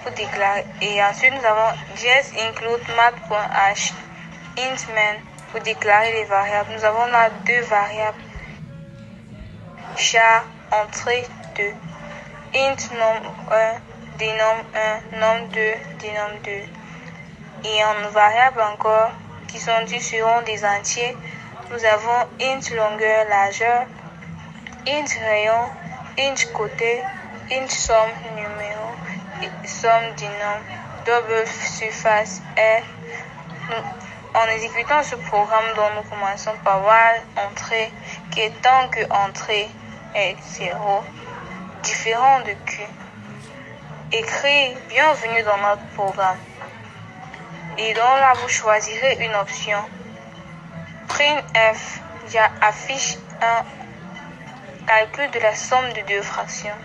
pour déclarer. Et ensuite, nous avons just include math.h int main pour déclarer les variables. Nous avons là deux variables. Char entrée 2. Int nom 1, dénom 1, nom 2, dénom 2. Et en variables encore qui sont dus seront des entiers. Nous avons int longueur, largeur, int rayon, int côté, int somme numéro, somme du nom, double surface R. En exécutant ce programme dont nous commençons par voir entrée, qui est tant que entrée est 0, différent de Q. Écrit bienvenue dans notre programme. Et donc là, vous choisirez une option. Printf affiche un calcul de la somme de deux fractions.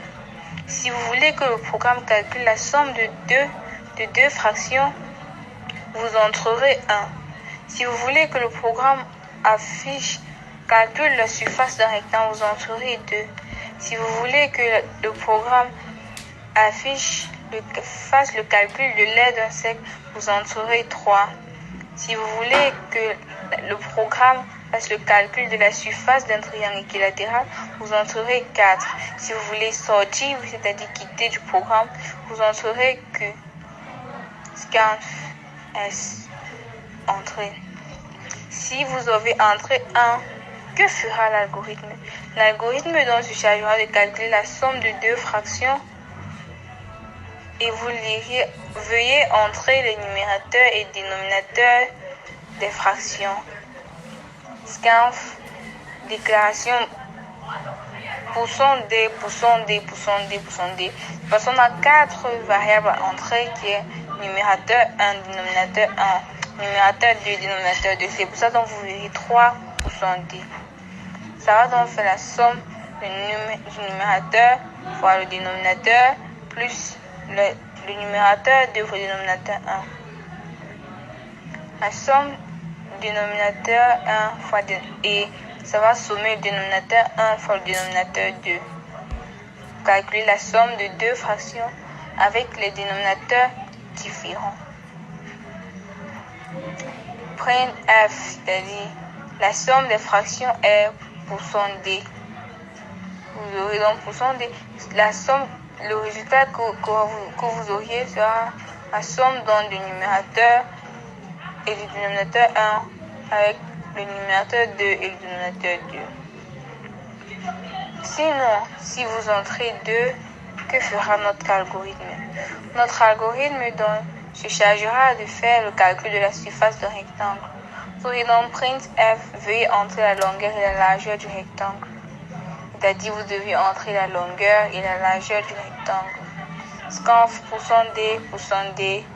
Si vous voulez que le programme calcule la somme de deux fractions, vous entrerez 1. Si vous voulez que le programme calcule la surface d'un rectangle, vous entrerez 2. Si vous voulez que le programme fasse le calcul de l'aire d'un cercle, vous entrerez 3. Si vous voulez que le programme fasse le calcul de la surface d'un triangle équilatéral, vous entrerez 4. Si vous voulez sortir, c'est-à-dire quitter du programme, vous entrerez Q. Scanf S. Entrée. Si vous avez entré 1, que fera l'algorithme? L'algorithme donc se chargera de calculer la somme de deux fractions et vous liriez, veuillez entrer les numérateurs et dénominateurs des fractions. Scanf, déclaration %D, %D, %D, %D. Parce qu'on a 4 variables à entrer qui est numérateur 1, dénominateur 1, numérateur 2, dénominateur 2. C'est pour ça que vous verrez 3 %D. Ça va donc faire la somme du numérateur fois le dénominateur plus le numérateur 2 fois le dénominateur 1. La somme du dénominateur 1 fois et ça va sommer le dénominateur 1 fois le dénominateur 2. Calculer la somme de deux fractions avec les dénominateurs différents. Printf, c'est-à-dire la somme des fractions est %D. Vous aurez donc %D. La somme, le résultat que vous auriez sera la somme donc du numérateur et du dénominateur 1 avec le numérateur 2 et le dénominateur 2. Sinon, si vous entrez 2, que fera notre algorithme? Notre algorithme donc se chargera de faire le calcul de la surface d'un rectangle. Vous aurez donc printf, veuillez entrer la longueur et la largeur du rectangle. C'est-à-dire vous devez entrer la longueur et la largeur du rectangle. Scanf %D, %D,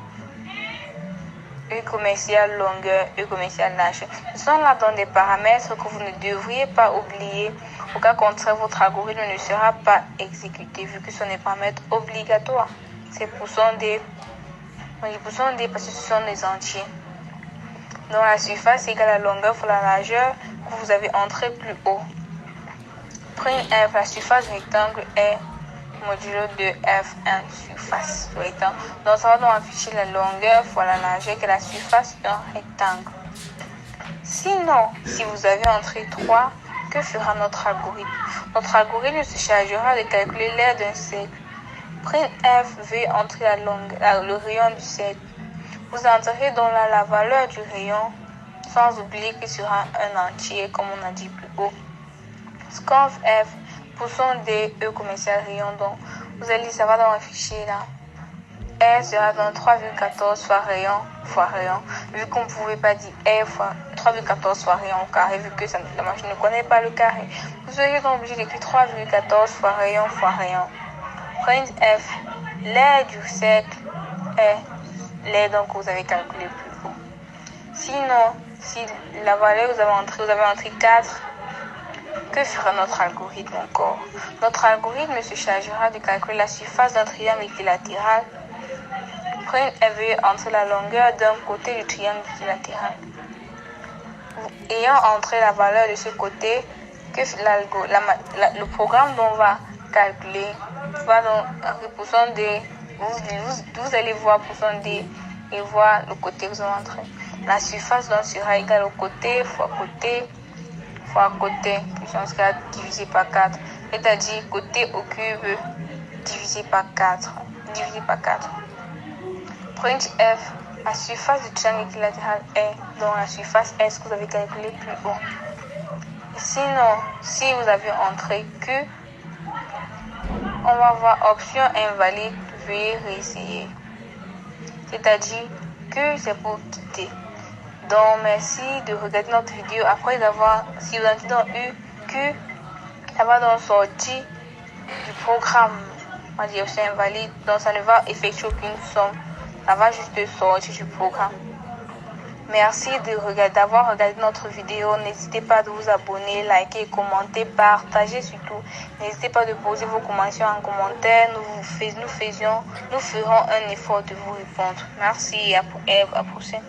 E commercial longueur, E commercial largeur. Ce sont là dans des paramètres que vous ne devriez pas oublier. Au cas contraire, votre algorithme ne sera pas exécuté vu que ce sont des paramètres obligatoires. C'est %D. On dit %D parce que ce sont des entiers. Donc la surface égale la longueur fois la largeur que vous avez entré plus haut. Printf, la surface du rectangle est modulo de F1 surface du rectangle. Donc ça va donc afficher la longueur fois la largeur qui est la surface d'un rectangle. Sinon, si vous avez entré 3, que fera notre algorithme? Notre algorithme se chargera de calculer l'aire d'un cercle. Printf veut entrer le rayon du cercle. Vous entrerez donc là la valeur du rayon, sans oublier qu'il sera un entier, comme on a dit plus haut. Scanf F, %D, E commercial rayon, donc vous allez, ça va donc afficher là. R sera donc 3,14 fois rayon, vu qu'on ne pouvait pas dire R fois 3,14 fois rayon au carré, vu que la machine ne connaît pas le carré. Vous serez donc obligé d'écrire 3,14 fois rayon. Printf, l'aire du cercle est l'aire donc que vous avez calculé plus haut. Sinon, si la valeur vous avez entré 4, que fera notre algorithme encore? Notre algorithme se chargera de calculer la surface d'un triangle équilatéral. Printf entre la longueur d'un côté du triangle équilatéral. Ayant entré la valeur de ce côté, que le programme dont on va calculer va donc vous allez voir pourcent D et voir le côté que vous entrez. La surface donc sera égale au côté fois côté fois côté, puissance 4 divisé par 4, c'est-à-dire côté au cube divisé par 4. Prenez F, la surface du triangle équilatéral est donc la surface S que vous avez calculé plus haut. Sinon, si vous avez entré Q, on va voir option invalide, veuillez réessayer. C'est-à-dire que c'est pour quitter. Donc, merci de regarder notre vidéo. Après avoir, si vous entrez dans U, Q, ça va donc sortir du programme. On va dire option invalide. Donc, ça ne va effectuer aucune somme. Ça va juste sortir du programme. Merci d'avoir regardé notre vidéo. N'hésitez pas de vous abonner, liker, commenter, partager surtout. N'hésitez pas de poser vos commentaires en commentaire. Nous ferons un effort de vous répondre. Merci et à la prochaine.